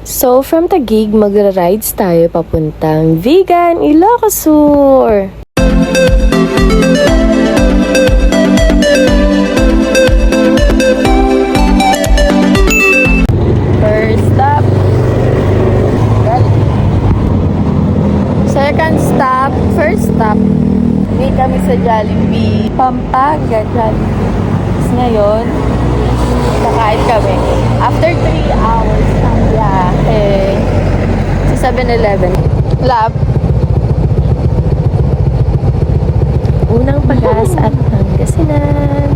So, from Taguig, magra-rides tayo papuntang Vigan, Ilocos Sur. First stop. Second stop. First stop. Hindi kami sa Jollibee. Pampanga Jollibee. Tapos ngayon, nakain kami. After 3 hours ng biyahe sa 7-Eleven. Lab. Unang Pagas at Pangasinan.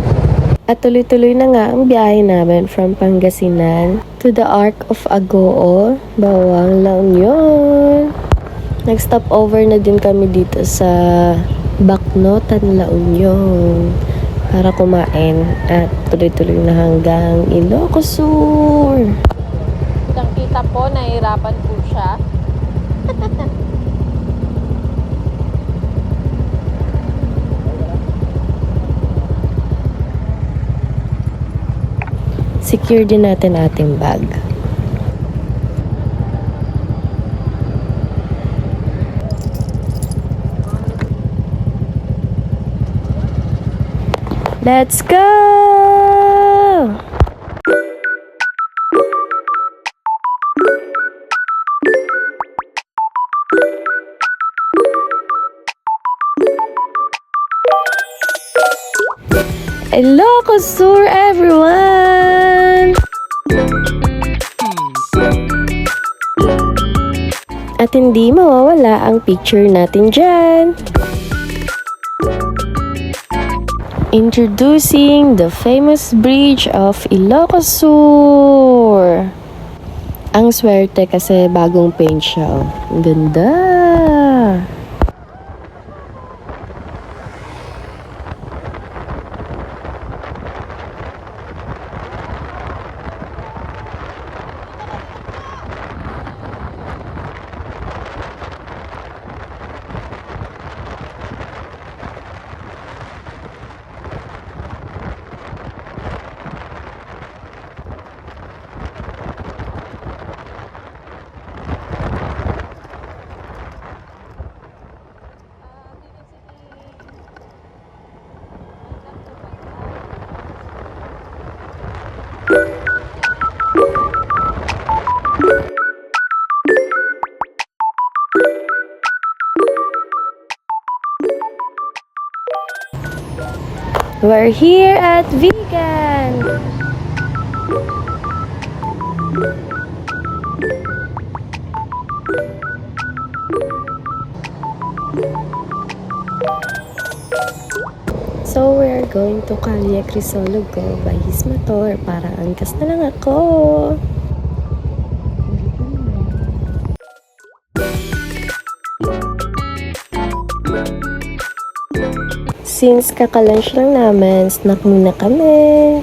At tuloy-tuloy na nga ang biyahe namin from Pangasinan to the Arc of Agoo, Bawang La Union. Nag-stop over na din kami dito sa Bacnotan, La Union para kumain at tuloy-tuloy na hanggang Ilocos Sur. Kitang-kita po, nahihirapan po siya. Secure din natin ating bag. Let's go! Ilocos Sur, everyone! At hindi mawawala ang picture natin dyan. Introducing the famous bridge of Ilocos Sur. Ang swerte kasi bagong paint siya. Ang ganda! We're here at Vigan. So we're going to Calle Crisologo by his motor para angkas na lang ako. Since kakalunch lang namin, snack muna kami.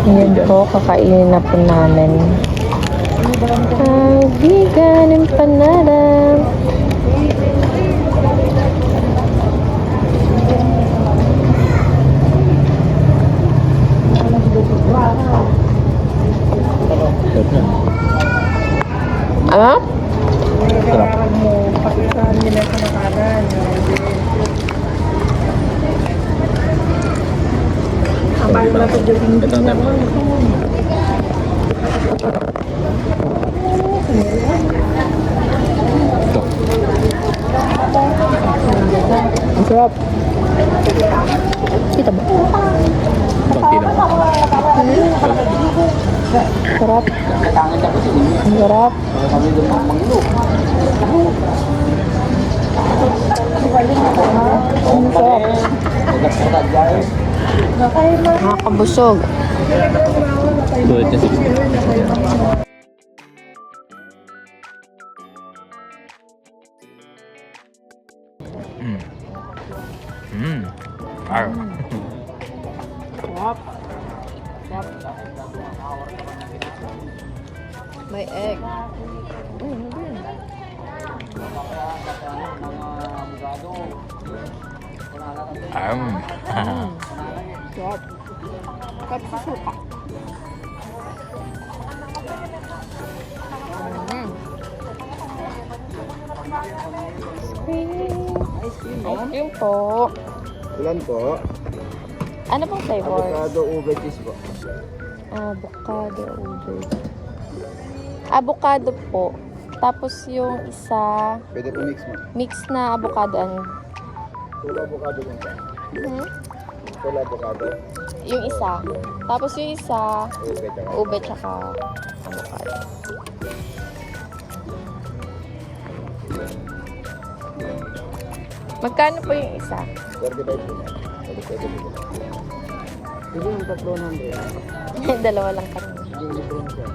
Ngayon po, kakainin na po namin ang Vigan empanada. Ano? Ang sarap. Kita ba? Sarap. Ang sarap. Ang sarap. Nakakabusog. Tulad niya 60. May egg. Sarap. Sarap sa suka. Ice cream po. Ilan po? Ano pong flavor? Avocado, ube, cheese po. Avocado, ube. Avocado po. Tapos yung isa, Pwede po mix mo. mix na avocado and Full avocado po ba? hmm? Full avocado, Yung isa. Tapos yung isa, ube, tsaka ube tsaka avocado. Magkano po yung isa? 35 po. Pwede po. Sige yung 300. Dalawa lang kami. Yung libro mo siya.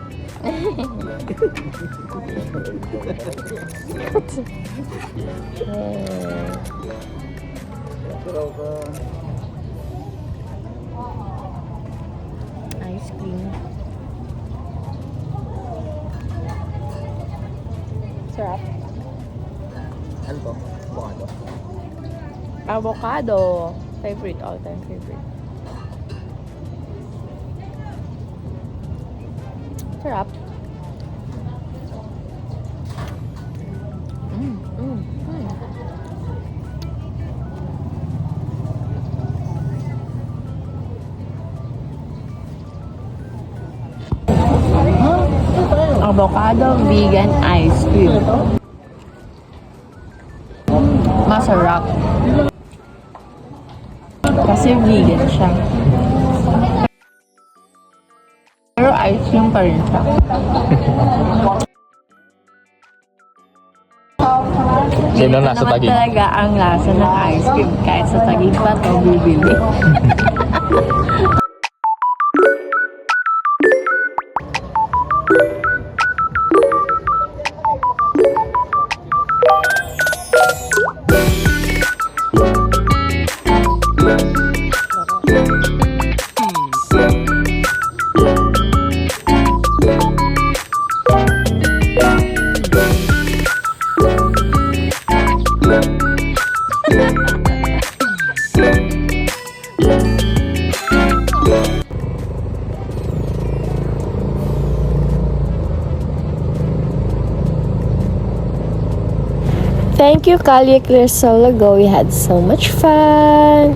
Pero ka... Ice cream. Sarap. Ano po? Avocado. Avocado. Favorite, all-time favorite. Sarap. Mm, mm, mm. Avocado vegan ice cream. Masarap. Kasi vegan siya. Pero ice cream pa rin siya. Sino Ganito nasa naman Taguig? talaga ang lasa ng ice cream. Kahit sa Taguig pa to bibili. Thank you, Kalye Clear Solago. We had so much fun.